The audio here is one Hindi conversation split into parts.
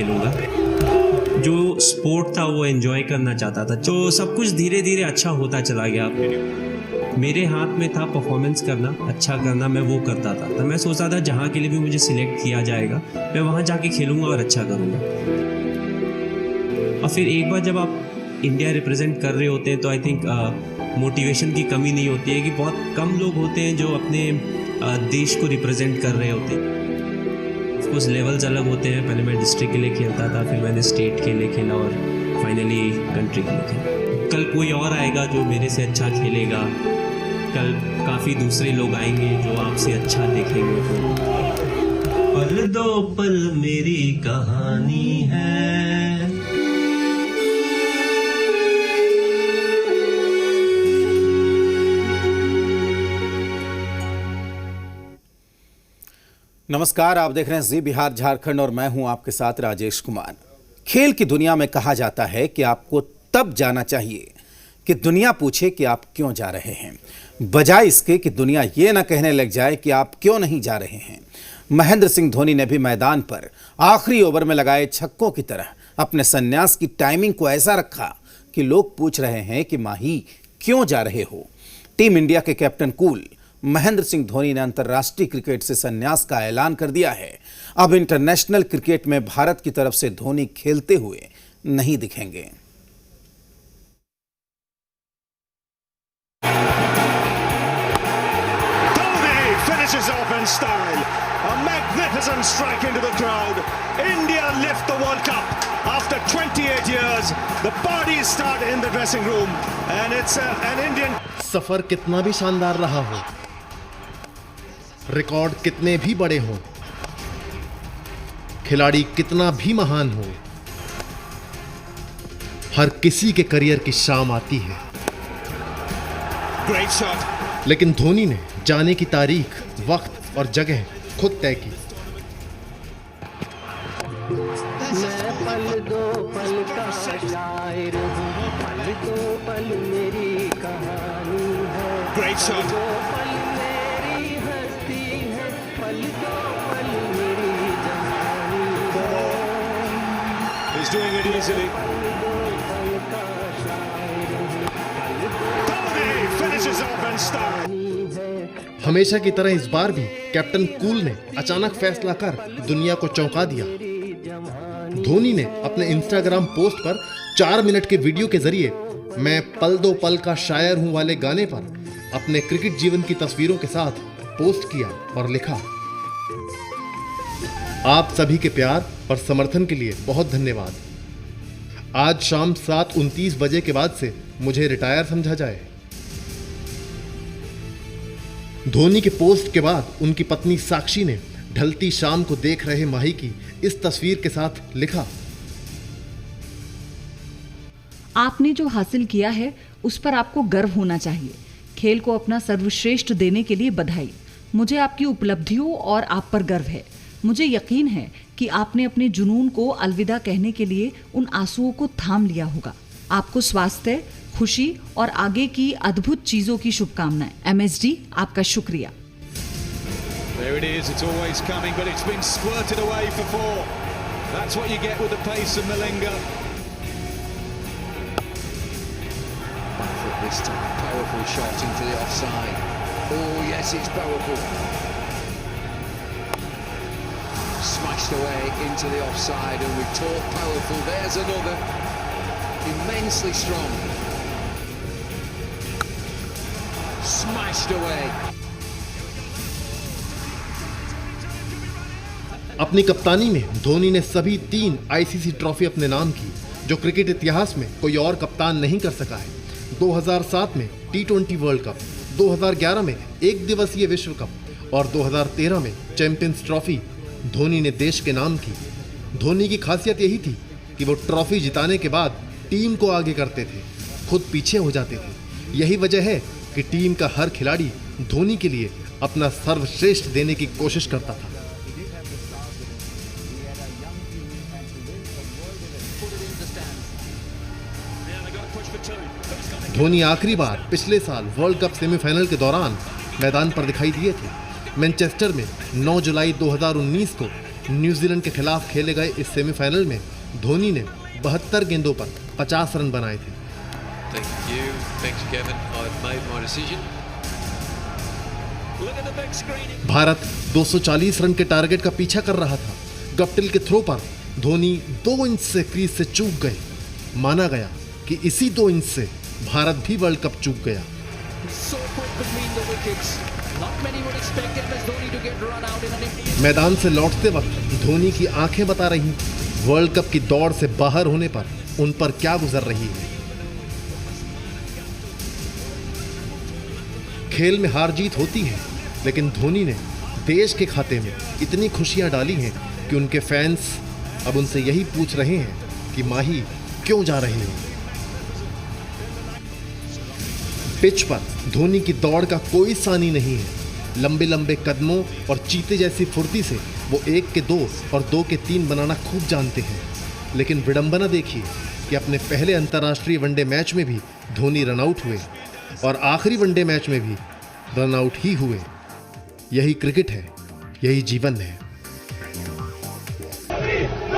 खेलूँगा। जो स्पोर्ट था वो एंजॉय करना चाहता था, तो सब कुछ धीरे धीरे अच्छा होता चला गया। मेरे हाथ में था परफॉर्मेंस करना, अच्छा करना, मैं वो करता था। तो मैं सोचता था जहाँ के लिए भी मुझे सिलेक्ट किया जाएगा मैं वहाँ जाके खेलूँगा और अच्छा करूँगा। और फिर एक बार जब आप इंडिया रिप्रेजेंट कर रहे होते हैं तो आई थिंक मोटिवेशन की कमी नहीं होती है, कि बहुत कम लोग होते हैं जो अपने देश को रिप्रेजेंट कर रहे होते हैं। कुछ लेवल्स अलग होते हैं, पहले मैं डिस्ट्रिक्ट के लिए खेलता था, फिर मैंने स्टेट के लिए खेला और फाइनली कंट्री के लिए खेला। कल कोई और आएगा जो मेरे से अच्छा खेलेगा, कल काफ़ी दूसरे लोग आएंगे जो आपसे अच्छा देखेंगे। पल दो पल मेरी कहानी है। नमस्कार, आप देख रहे हैं जी बिहार झारखंड और मैं हूं आपके साथ राजेश कुमार। खेल की दुनिया में कहा जाता है कि आपको तब जाना चाहिए कि दुनिया पूछे कि आप क्यों जा रहे हैं, बजाय इसके कि दुनिया ये ना कहने लग जाए कि आप क्यों नहीं जा रहे हैं। महेंद्र सिंह धोनी ने भी मैदान पर आखिरी ओवर में लगाए छक्कों की तरह अपने संन्यास की टाइमिंग को ऐसा रखा कि लोग पूछ रहे हैं कि माही क्यों जा रहे हो। टीम इंडिया के कैप्टन कूल महेंद्र सिंह धोनी ने अंतर्राष्ट्रीय क्रिकेट से संन्यास का ऐलान कर दिया है। अब इंटरनेशनल क्रिकेट में भारत की तरफ से धोनी खेलते हुए नहीं दिखेंगे। Dhoni finishes off in style. A magnificent strike into the crowd. India lift the World Cup after 28 years. The parties start in the dressing room and it's an Indian. सफर कितना भी शानदार रहा हो, रिकॉर्ड कितने भी बड़े हों, खिलाड़ी कितना भी महान हो, हर किसी के करियर की शाम आती है। Great shot. लेकिन धोनी ने जाने की तारीख, वक्त और जगह खुद तय की। मैं पल दो पल का शायर हूँ, पल दो पल मेरी कहानी है। Great shot. दो पल मेरी हस्ती है, पल दो पल मेरी जवानी है। He's doing it easily. पल का शायर हूँ, Dhoni finishes off in style. हमेशा की तरह इस बार भी कैप्टन कूल ने अचानक फैसला कर दुनिया को चौंका दिया। धोनी ने अपने इंस्टाग्राम पोस्ट पर 4 मिनट के वीडियो के जरिए मैं पल दो पल का शायर हूं वाले गाने पर अपने क्रिकेट जीवन की तस्वीरों के साथ पोस्ट किया और लिखा, आप सभी के प्यार और समर्थन के लिए बहुत धन्यवाद। आज शाम 7:29 बजे के बाद से मुझे रिटायर समझा जाए। धोनी के पोस्ट के बाद उनकी पत्नी साक्षी ने ढलती शाम को देख रहे माही की इस तस्वीर के साथ लिखा, आपने जो हासिल किया है उस पर आपको गर्व होना चाहिए। खेल को अपना सर्वश्रेष्ठ देने के लिए बधाई। मुझे आपकी उपलब्धियों और आप पर गर्व है। मुझे यकीन है कि आपने अपने जुनून को अलविदा कहने के लिए उन आंसुओं को थाम लिया होगा। आपको स्वास्थ्य, खुशी और आगे की अद्भुत चीजों की शुभकामनाएं। MSD, आपका शुक्रिया। There it is, it's always coming, but it's been squirted away for 4. That's what you get with the pace of Malinga. Back foot this time, powerful shot into the offside. Oh yes, it's powerful. Smashed away into the offside, and we talk powerful. There's another, immensely strong. Smashed away. अपनी कप्तानी में धोनी ने सभी 3 ICC ट्रॉफी अपने नाम की, जो क्रिकेट इतिहास में कोई और कप्तान नहीं कर सका है। 2007 में T20 वर्ल्ड कप, 2011 में एक दिवसीय विश्व कप और 2013 में चैंपियंस ट्रॉफी धोनी ने देश के नाम की। धोनी की खासियत यही थी कि वो ट्रॉफी जिताने के बाद टीम को आगे करते थे, खुद पीछे हो जाते थे। यही वजह है कि टीम का हर खिलाड़ी धोनी के लिए अपना सर्वश्रेष्ठ देने की कोशिश करता था। धोनी आखिरी बार पिछले साल वर्ल्ड कप सेमीफाइनल के दौरान मैदान पर दिखाई दिए थे। मैनचेस्टर में 9 जुलाई 2019 को न्यूजीलैंड के खिलाफ खेले गए इस सेमीफाइनल में धोनी ने 72 गेंदों पर 50 रन बनाए थे। Thank you. Thanks, Kevin. I've made my decision. Look at the big screen. Bharat 240 run के टारगेट का पीछा कर रहा था। गप्टिल के थ्रो पर धोनी 2 इंच से क्रीज से चूक गए। माना गया कि इसी 2 इंच से भारत भी वर्ल्ड कप चूक गया। So quick between the wickets. Not many would expect MS Dhoni to get run out in an Indian. मैदान से लौटते वक्त धोनी की आंखें बता रही वर्ल्ड कप की दौड़ से बाहर होने पर उन पर क्या गुजर रही है। खेल में हार जीत होती है, लेकिन धोनी ने देश के खाते में इतनी खुशियां डाली हैं कि उनके फैंस अब उनसे यही पूछ रहे हैं कि माही क्यों जा रहे हो। पिच पर धोनी की दौड़ का कोई सानी नहीं है। लंबे लंबे कदमों और चीते जैसी फुर्ती से वो 1 के 2 और 2 के 3 बनाना खूब जानते हैं। लेकिन विडंबना देखिए कि अपने पहले अंतर्राष्ट्रीय वनडे मैच में भी धोनी रनआउट हुए और आखिरी वनडे मैच में भी रनआउट ही हुए। यही क्रिकेट है, यही जीवन है।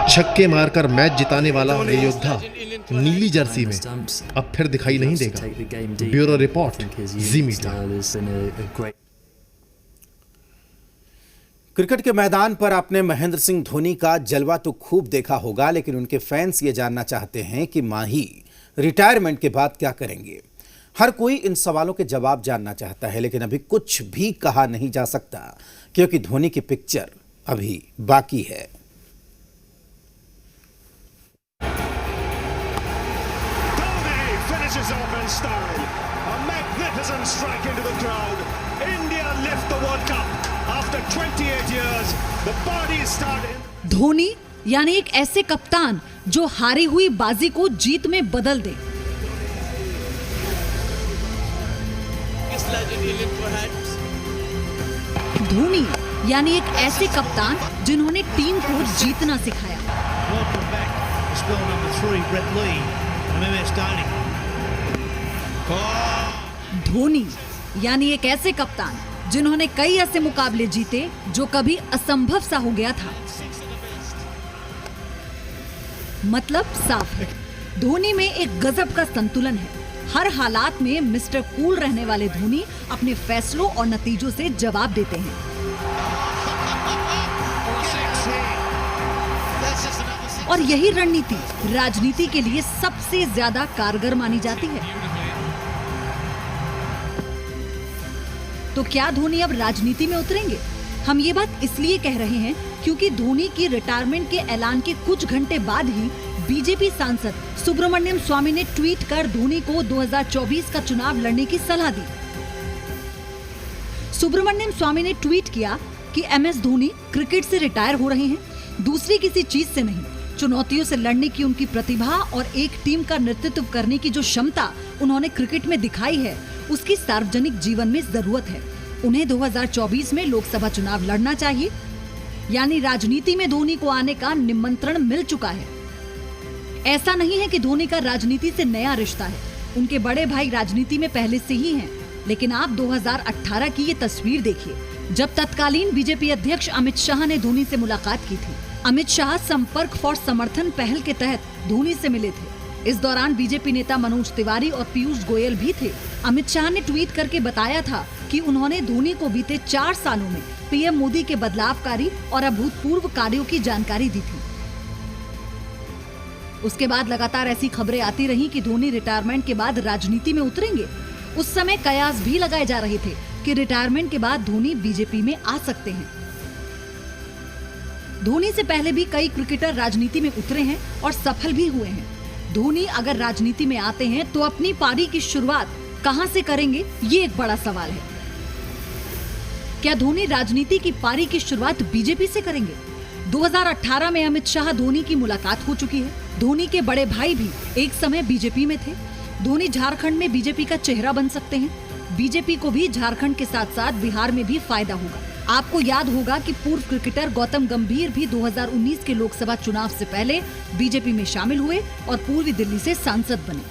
छक्के मारकर मैच जिताने वाला ये योद्धा नीली जर्सी में अब फिर दिखाई नहीं देगा। ब्यूरो रिपोर्ट, जी मीडिया। क्रिकेट के मैदान पर आपने महेंद्र सिंह धोनी का जलवा तो खूब देखा होगा, लेकिन उनके फैंस ये जानना चाहते हैं कि माही रिटायरमेंट के बाद क्या करेंगे। हर कोई इन सवालों के जवाब जानना चाहता है, लेकिन अभी कुछ भी कहा नहीं जा सकता क्योंकि धोनी की पिक्चर अभी बाकी है। Off in style. A magnificent strike into the crowd. India lift the World Cup after 28 years. The parties start in. Dhoni यानी एक ऐसे कप्तान जो हारी हुई बाजी को जीत में बदल दे। धोनी यानी एक ऐसे कप्तान जिन्होंने टीम को जीतना सिखाया। धोनी यानी एक ऐसे कप्तान जिन्होंने कई ऐसे मुकाबले जीते जो कभी असंभव सा हो गया था। मतलब साफ है, धोनी में एक गजब का संतुलन है। हर हालात में मिस्टर कूल रहने वाले धोनी अपने फैसलों और नतीजों से जवाब देते हैं। और यही रणनीति राजनीति के लिए सबसे ज्यादा कारगर मानी जाती है। तो क्या धोनी अब राजनीति में उतरेंगे? हम ये बात इसलिए कह रहे हैं क्योंकि धोनी की रिटायरमेंट के ऐलान के कुछ घंटे बाद ही बीजेपी सांसद सुब्रमण्यम स्वामी ने ट्वीट कर धोनी को 2024 का चुनाव लड़ने की सलाह दी। सुब्रमण्यम स्वामी ने ट्वीट किया कि MS धोनी क्रिकेट से रिटायर हो रहे हैं, दूसरी किसी चीज से नहीं। चुनौतियों से लड़ने की उनकी प्रतिभा और एक टीम का नेतृत्व करने की जो क्षमता उन्होंने क्रिकेट में दिखाई है, उसकी सार्वजनिक जीवन में जरूरत है। उन्हें 2024 में लोकसभा चुनाव लड़ना चाहिए। यानी राजनीति में धोनी को आने का निमंत्रण मिल चुका है। ऐसा नहीं है कि धोनी का राजनीति से नया रिश्ता है। उनके बड़े भाई राजनीति में पहले से ही हैं। लेकिन आप 2018 की ये तस्वीर देखिए, जब तत्कालीन बीजेपी अध्यक्ष अमित शाह ने धोनी से मुलाकात की थी। अमित शाह संपर्क फॉर समर्थन पहल के तहत धोनी से मिले थे। इस दौरान बीजेपी नेता मनोज तिवारी और पीयूष गोयल भी थे। अमित शाह ने ट्वीट करके बताया था कि उन्होंने धोनी को बीते 4 सालों में पीएम मोदी के बदलावकारी और अभूतपूर्व कार्यों की जानकारी दी थी। उसके बाद लगातार ऐसी खबरें आती रही कि धोनी रिटायरमेंट के बाद राजनीति में उतरेंगे। उस समय कयास भी लगाए जा रहे थे कि रिटायरमेंट के बाद धोनी बीजेपी में आ सकते हैं। धोनी से पहले भी कई क्रिकेटर राजनीति में उतरे हैं और सफल भी हुए हैं। धोनी अगर राजनीति में आते हैं तो अपनी पारी की शुरुआत कहां से करेंगे, ये एक बड़ा सवाल है। क्या धोनी राजनीति की पारी की शुरुआत बीजेपी से करेंगे? 2018 में अमित शाह धोनी की मुलाकात हो चुकी है। धोनी के बड़े भाई भी एक समय बीजेपी में थे। धोनी झारखंड में बीजेपी का चेहरा बन सकते हैं। बीजेपी को भी झारखंड के साथ साथ बिहार में भी फायदा होगा। आपको याद होगा कि पूर्व क्रिकेटर गौतम गंभीर भी 2019 के लोकसभा चुनाव से पहले बीजेपी में शामिल हुए और पूर्वी दिल्ली से सांसद बने।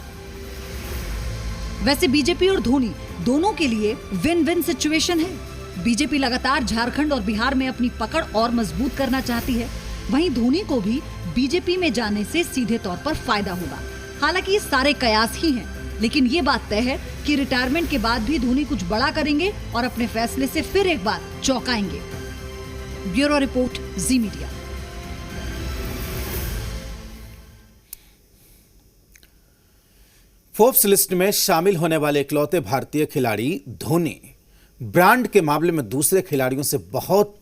वैसे बीजेपी और धोनी दोनों के लिए विन विन सिचुएशन है। बीजेपी लगातार झारखंड और बिहार में अपनी पकड़ और मजबूत करना चाहती है। वहीं धोनी को भी बीजेपी में जाने से सीधे तौर पर फायदा होगा। हालांकि ये सारे कयास ही हैं, लेकिन ये बात तय है कि रिटायरमेंट के बाद भी धोनी कुछ बड़ा करेंगे और अपने फैसले से फिर एक बार चौंकाएंगे। ब्यूरो रिपोर्ट, जी मीडिया। फोर्ब्स लिस्ट में शामिल होने वाले इकलौते भारतीय खिलाड़ी धोनी ब्रांड के मामले में दूसरे खिलाड़ियों से बहुत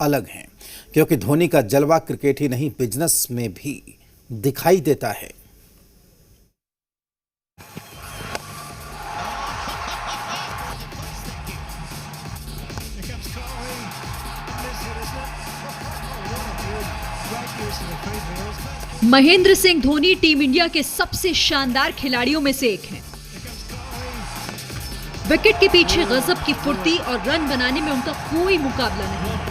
अलग हैं, क्योंकि धोनी का जलवा क्रिकेट ही नहीं बिजनेस में भी दिखाई देता है। महेंद्र सिंह धोनी टीम इंडिया के सबसे शानदार खिलाड़ियों में से एक हैं। विकेट के पीछे गजब की फुर्ती और रन बनाने में उनका कोई मुकाबला नहीं है।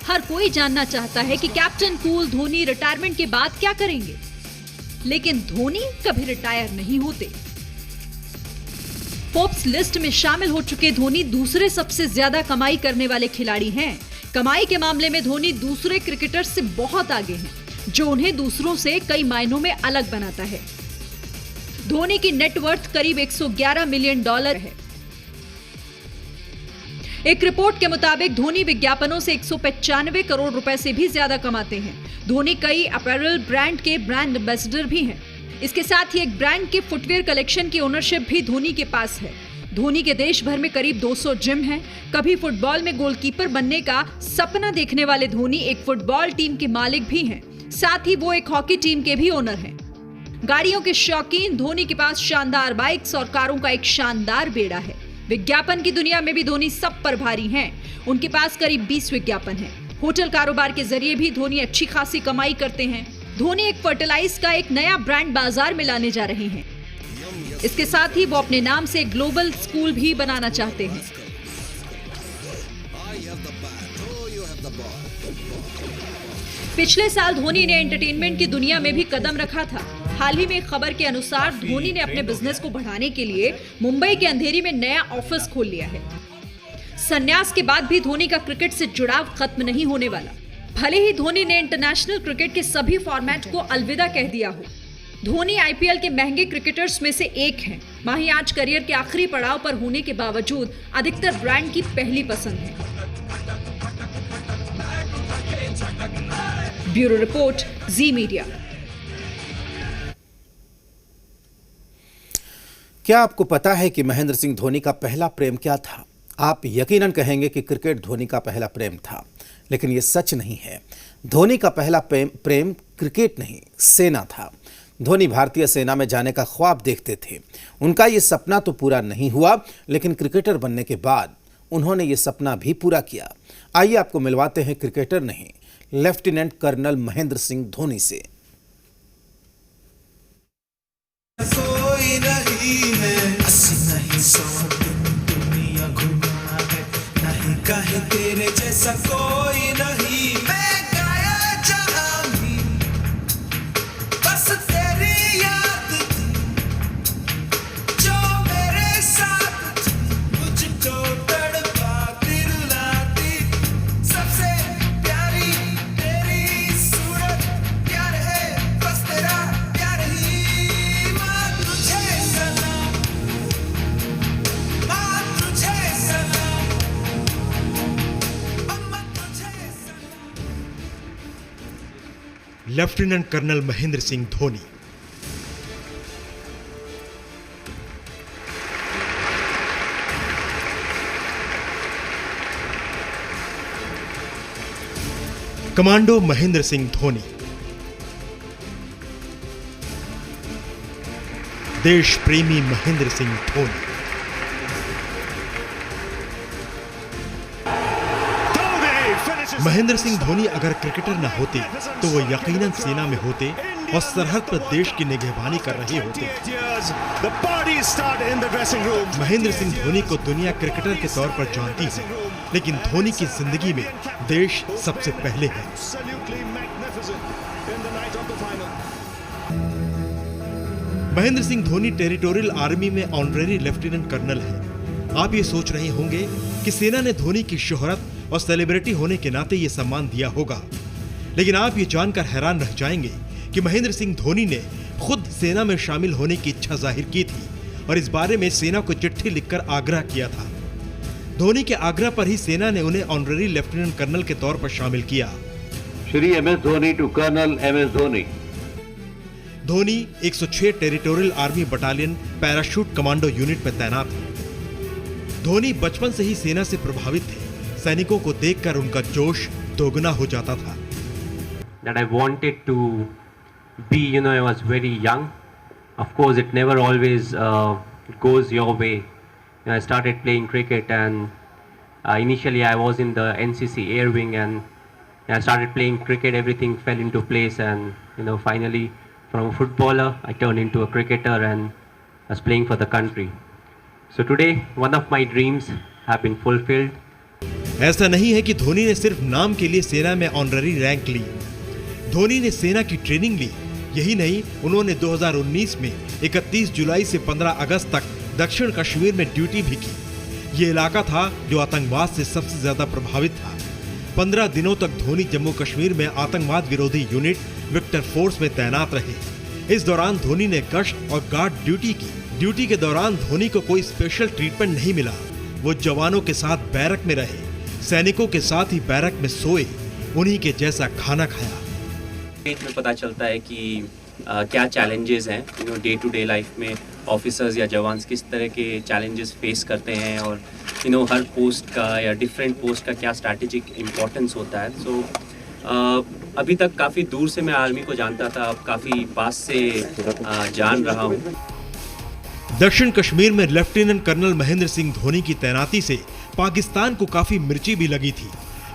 हर कोई जानना चाहता है कि कैप्टन कूल धोनी रिटायरमेंट के बाद क्या करेंगे, लेकिन धोनी कभी रिटायर नहीं होते। फोर्ब्स लिस्ट में शामिल हो चुके धोनी दूसरे सबसे ज्यादा कमाई करने वाले खिलाड़ी हैं। कमाई के मामले में धोनी दूसरे क्रिकेटर्स से बहुत आगे हैं, जो उन्हें दूसरों से कई मायनों में अलग बनाता है। धोनी की नेटवर्थ करीब $111 मिलियन है। एक रिपोर्ट के मुताबिक धोनी विज्ञापनों से 195 करोड़ रुपए से भी ज्यादा कमाते हैं। धोनी कई अपैरल ब्रांड के ब्रांड एम्बेसडर भी हैं। इसके साथ ही एक ब्रांड के फुटवेयर कलेक्शन की ओनरशिप भी धोनी के पास है। धोनी के देश भर में करीब 200 जिम हैं। कभी फुटबॉल में गोलकीपर बनने का सपना देखने वाले धोनी एक फुटबॉल टीम के मालिक भी हैं। साथ ही वो एक हॉकी टीम के भी ओनर हैं। गाड़ियों के शौकीन धोनी के पास शानदार बाइक्स और कारों का एक शानदार बेड़ा है। विज्ञापन की दुनिया में भी धोनी सब पर भारी हैं। उनके पास करीब 20 विज्ञापन हैं। होटल कारोबार के जरिए भी धोनी अच्छी खासी कमाई करते हैं। धोनी एक फर्टिलाइज का एक नया ब्रांड बाजार में लाने जा रहे हैं। इसके साथ ही वो अपने नाम से ग्लोबल स्कूल भी बनाना चाहते हैं। पिछले साल धोनी ने एंटरटेनमेंट की दुनिया में भी कदम रखा था। हाल ही में एक खबर के अनुसार धोनी ने अपने बिजनेस को बढ़ाने के लिए मुंबई के अंधेरी में नया ऑफिस खोल लिया है। संन्यास के बाद भी धोनी का क्रिकेट से जुड़ाव खत्म नहीं होने वाला। भले ही धोनी ने इंटरनेशनल क्रिकेट के सभी फॉर्मेट को अलविदा कह दिया हो। धोनी आईपीएल के महंगे क्रिकेटर्स में से एक हैं। माही आज करियर के आखिरी पड़ाव पर होने के बावजूद अधिकतर ब्रांड की पहली पसंद है। ब्यूरो रिपोर्ट, जी मीडिया। क्या आपको पता है कि महेंद्र सिंह धोनी का पहला प्रेम क्या था? आप यकीनन कहेंगे कि क्रिकेट धोनी का पहला प्रेम था, लेकिन यह सच नहीं है। धोनी का पहला प्रेम क्रिकेट नहीं, सेना था। धोनी भारतीय सेना में जाने का ख्वाब देखते थे। उनका यह सपना तो पूरा नहीं हुआ, लेकिन क्रिकेटर बनने के बाद उन्होंने ये सपना भी पूरा किया। आइए आपको मिलवाते हैं क्रिकेटर नहीं, लेफ्टिनेंट कर्नल महेंद्र सिंह धोनी से। कोई नहीं है, नहीं दुनिया घुमा है, नहीं कहे तेरे जैसा कोई नहीं। मैं गाया जहां भी बस तेरी याद थी, जो मेरे साथ थी, मुझको तड़पाती रुलाती। सबसे प्यारी तेरी सूरत, प्यार है बस तेरा प्यार ही। माँ तुझे सलाम, माँ तुझे सलाम, अम्मा तुझे सलाम। Lieutenant colonel Mahendra Singh Dhoni. Commando Mahendra Singh Dhoni. देश प्रेमी महेंद्र सिंह धोनी। महेंद्र सिंह धोनी अगर क्रिकेटर न होते तो वो यकीनन सेना में होते और सरहद पर देश की निगहबानी कर रहे होते। महेंद्र सिंह धोनी को दुनिया क्रिकेटर के तौर पर जानती है, लेकिन धोनी की जिंदगी में देश सबसे पहले है। महेंद्र सिंह धोनी टेरिटोरियल आर्मी में ऑनरेरी लेफ्टिनेंट कर्नल है। आप ये सोच रहे होंगे कि सेना ने धोनी की शोहरत और सेलिब्रिटी होने के नाते ये सम्मान दिया होगा, लेकिन आप ये जानकर हैरान रह जाएंगे कि महेंद्र सिंह धोनी ने खुद सेना में शामिल होने की इच्छा जाहिर की थी और इस बारे में सेना को चिट्ठी लिखकर आग्रह किया था। धोनी के आग्रह पर ही सेना ने उन्हें ऑनरेरी लेफ्टिनेंट कर्नल के तौर पर शामिल किया। Shri M S Dhoni to colonel M S Dhoni. Dhoni 106 territorial army battalion parachute commando unit में तैनात है। धोनी बचपन से ही सेना से प्रभावित थे। सैनिकों को देखकर उनका जोश दोगुना हो जाता था। That I wanted to be, I was very young. Of course, it never always goes your way. I started playing cricket, and initially I was in the NCC Air Wing, and I started playing cricket. Everything fell into place, and finally, from a footballer, I turned into a cricketer, and I was playing for the country. So today, one of my dreams have been fulfilled. ऐसा नहीं है कि धोनी ने सिर्फ नाम के लिए सेना में ऑनररी रैंक ली। धोनी ने सेना की ट्रेनिंग ली। यही नहीं, उन्होंने 2019 में 31 जुलाई से 15 अगस्त तक दक्षिण कश्मीर में ड्यूटी भी की। ये इलाका था जो आतंकवाद से सबसे ज्यादा प्रभावित था। 15 दिनों तक धोनी जम्मू कश्मीर में आतंकवाद विरोधी यूनिट विक्टर फोर्स में तैनात रहे। इस दौरान धोनी ने गश्त और गार्ड ड्यूटी की। ड्यूटी के दौरान धोनी को कोई स्पेशल ट्रीटमेंट नहीं मिला। वो जवानों के साथ बैरक में रहे, सैनिकों के साथ ही बैरक में सोए, उन्हीं के जैसा खाना खाया। में पता चलता है कि क्या चैलेंजेस हैं डे टू डे लाइफ में ऑफिसर्स या जवान्स किस तरह के चैलेंजेस फेस करते हैं, और हर पोस्ट का या डिफरेंट पोस्ट का क्या स्ट्रैटेजिक इम्पोर्टेंस होता है। सो अभी तक काफ़ी दूर से मैं आर्मी को जानता था, अब काफ़ी पास से जान रहा हूँ। दक्षिण कश्मीर में लेफ्टिनेंट कर्नल महेंद्र सिंह धोनी की तैनाती से पाकिस्तान को काफी मिर्ची भी लगी थी।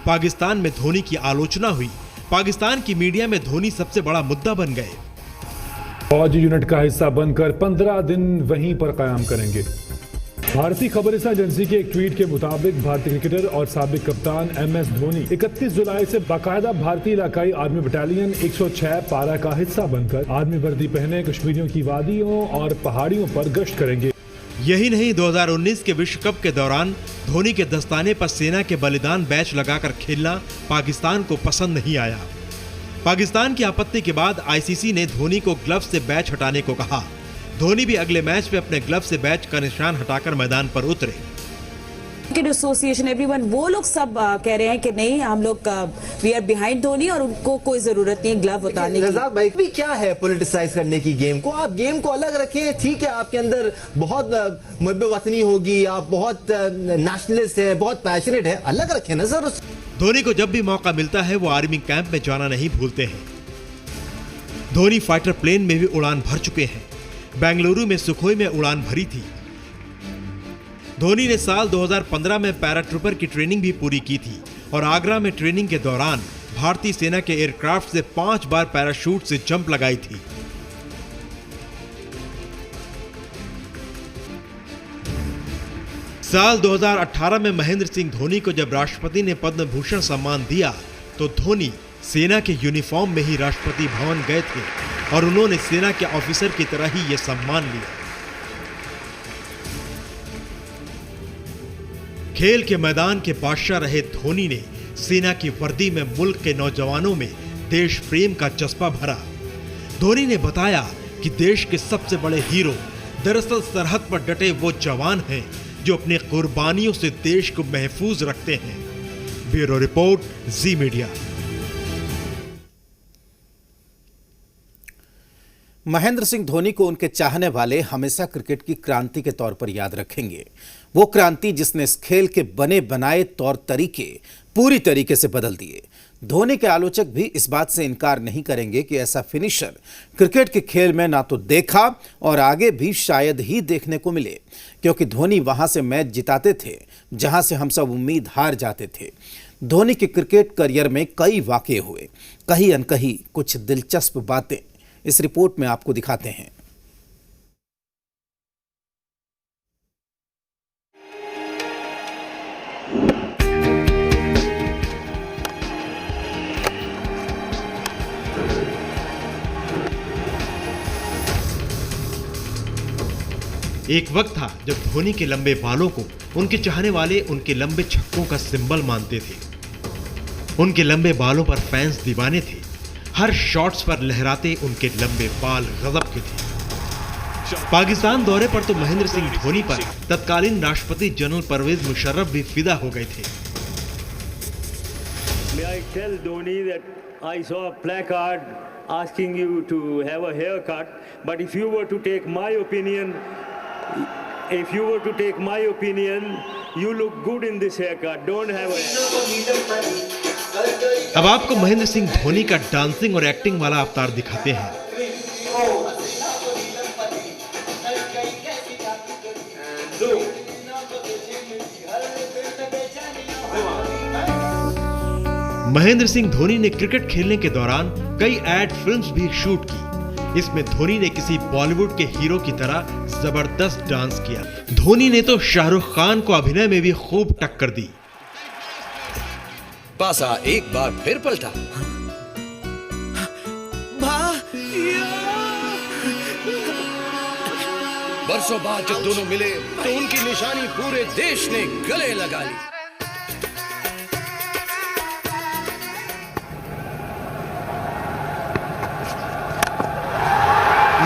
पाकिस्तान में धोनी की आलोचना हुई। पाकिस्तान की मीडिया में धोनी सबसे बड़ा मुद्दा बन गए। फौजी यूनिट का हिस्सा बनकर 15 दिन वहीं पर कायम करेंगे। भारतीय खबरिस्ता एजेंसी के एक ट्वीट के मुताबिक भारतीय क्रिकेटर और साबिक कप्तान MS धोनी 31 जुलाई से बाकायदा भारतीय इलाकाई आर्मी बटालियन 106 पारा का हिस्सा बनकर आर्मी वर्दी पहने कश्मीरियों की वादियों और पहाड़ियों पर गश्त करेंगे। यही नहीं, 2019 के विश्व कप के दौरान धोनी के दस्ताने पर सेना के बलिदान बैच लगाकर खेलना पाकिस्तान को पसंद नहीं आया। पाकिस्तान की आपत्ति के बाद ICC ने धोनी को ग्लव्स से बैच हटाने को कहा। धोनी भी अगले मैच में अपने ग्लव से बैच का निशान हटाकर मैदान पर उतरे। क्रिकेट एसोसिएशन एवरीवन वो लोग सब कह रहे हैं कि नहीं, हम लोग वी आर बिहाइंड धोनी और उनको कोई जरूरत नहीं ग्लव उतारने की। रज़ाक भाई भी क्या है पॉलिटिसाइज करने की गेम को? आप गेम को अलग रखें। ठीक है, आपके अंदर बहुत मुहब्बत वतनी होगी, आप बहुत नेशनलिस्ट है, बहुत पैशनेट है, अलग रखें ना सर। धोनी को जब भी मौका मिलता है वो आर्मी कैंप में जाना नहीं भूलते हैं। धोनी फाइटर प्लेन में भी उड़ान भर चुके हैं। बेंगलुरु में सुखोई में उड़ान भरी थी। धोनी ने साल 2015 में पैराट्रूपर की ट्रेनिंग भी पूरी की थी और आगरा में ट्रेनिंग के दौरान भारतीय सेना के एयरक्राफ्ट से 5 बार पैराशूट से जंप लगाई थी। साल 2018 में महेंद्र सिंह धोनी को जब राष्ट्रपति ने पद्म भूषण सम्मान दिया तो धोनी सेना के यूनिफॉर्म में ही राष्ट्रपति भवन गए थे और उन्होंने सेना के ऑफिसर की तरह ही यह सम्मान लिया। खेल के मैदान के बादशाह रहे धोनी ने सेना की वर्दी में मुल्क के नौजवानों में देश प्रेम का जज्बा भरा। धोनी ने बताया कि देश के सबसे बड़े हीरो दरअसल सरहद पर डटे वो जवान हैं जो अपनी कुर्बानियों से देश को महफूज रखते हैं। ब्यूरो रिपोर्ट, जी मीडिया। महेंद्र सिंह धोनी को उनके चाहने वाले हमेशा क्रिकेट की क्रांति के तौर पर याद रखेंगे। वो क्रांति जिसने इस खेल के बने बनाए तौर तरीके पूरी तरीके से बदल दिए। धोनी के आलोचक भी इस बात से इनकार नहीं करेंगे कि ऐसा फिनिशर क्रिकेट के खेल में ना तो देखा और आगे भी शायद ही देखने को मिले, क्योंकि धोनी वहां से मैच जिताते थे जहां से हम सब उम्मीद हार जाते थे। धोनी के क्रिकेट करियर में कई वाक़ये हुए, कहीं अनकहीं कुछ दिलचस्प बातें इस रिपोर्ट में आपको दिखाते हैं। एक वक्त था जब धोनी के लंबे बालों को उनके चाहने वाले उनके लंबे छक्कों का सिंबल मानते थे। उनके लंबे बालों पर फैंस दीवाने थे। हर शॉट्स पर लहराते उनके लंबे बाल गजब के थे। पाकिस्तान दौरे पर तो महेंद्र सिंह धोनी पर तत्कालीन राष्ट्रपति जनरल परवेज मुशर्रफ भी फिदा हो गए थे। May I tell Dhoni that I saw a placard asking you to have a haircut, but if you were to take my opinion, you look good in this haircut. Don't have a haircut. अब आपको महेंद्र सिंह धोनी का डांसिंग और एक्टिंग वाला अवतार दिखाते हैं। महेंद्र सिंह धोनी ने क्रिकेट खेलने के दौरान कई एड फिल्म्स भी शूट की। इसमें धोनी ने किसी बॉलीवुड के हीरो की तरह जबरदस्त डांस किया। धोनी ने तो शाहरुख खान को अभिनय में भी खूब टक्कर दी। पासा एक बार फिर पलटा। बरसों बाद जब दोनों मिले तो उनकी निशानी पूरे देश ने गले लगा ली।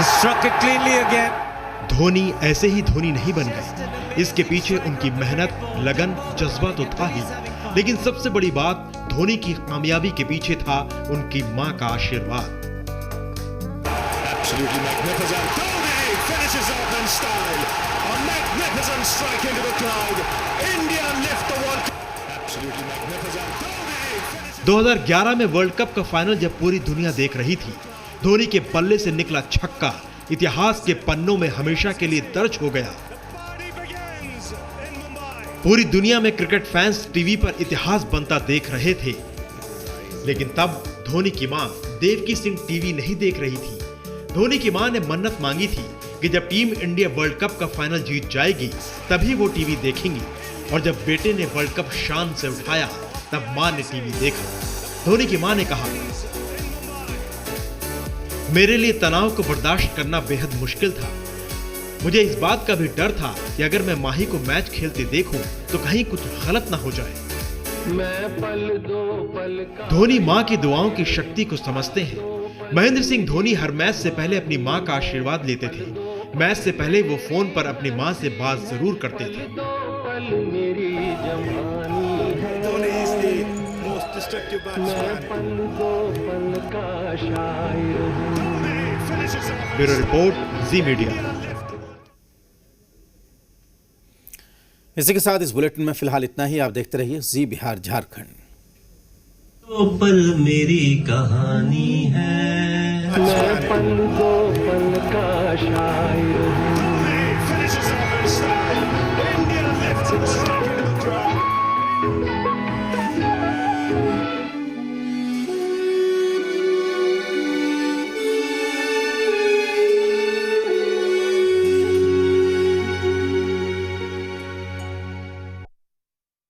Struck it cleanly again. Dhoni ऐसे ही धोनी नहीं बन गए। इसके पीछे उनकी मेहनत, लगन, जज्बा तो था ही, लेकिन सबसे बड़ी बात धोनी की कामयाबी के पीछे था उनकी मां का आशीर्वाद। Absolutely magnificent. Dhoni finishes off in style. A magnificent strike into the crowd. India lift the World Cup. Absolutely magnificent. 2011 में वर्ल्ड कप का फाइनल जब पूरी दुनिया देख रही थी, धोनी के बल्ले से निकला छक्का इतिहास के पन्नों में हमेशा के लिए दर्ज हो गया। पूरी दुनिया में क्रिकेट फैंस टीवी पर इतिहास बनता देख रहे थे, लेकिन तब धोनी की मां देवकी सिंह टीवी नहीं देख रही थी। धोनी की मां ने मन्नत मांगी थी कि जब टीम इंडिया वर्ल्ड कप का फाइनल जीत जाएगी तभी वो टीवी देखेंगी, और जब बेटे ने वर्ल्ड कप शान से उठाया तब मां ने टीवी देखा। धोनी की मां ने कहा, मेरे लिए तनाव को बर्दाश्त करना बेहद मुश्किल था। मुझे इस बात का भी डर था कि अगर मैं माही को मैच खेलते देखूं तो कहीं कुछ गलत ना हो जाए। धोनी मां की दुआओं की शक्ति को समझते हैं। महेंद्र सिंह धोनी हर मैच से पहले अपनी मां का आशीर्वाद लेते थे। मैच से पहले वो फोन पर अपनी मां से बात जरूर करते थे। ब्यूरो रिपोर्ट, जी मीडिया। इसी के साथ इस बुलेटिन में फिलहाल इतना ही। आप देखते रहिए जी बिहार झारखंड। तो पल मेरी कहानी है, मैं पल दो पल का शायर हूँ।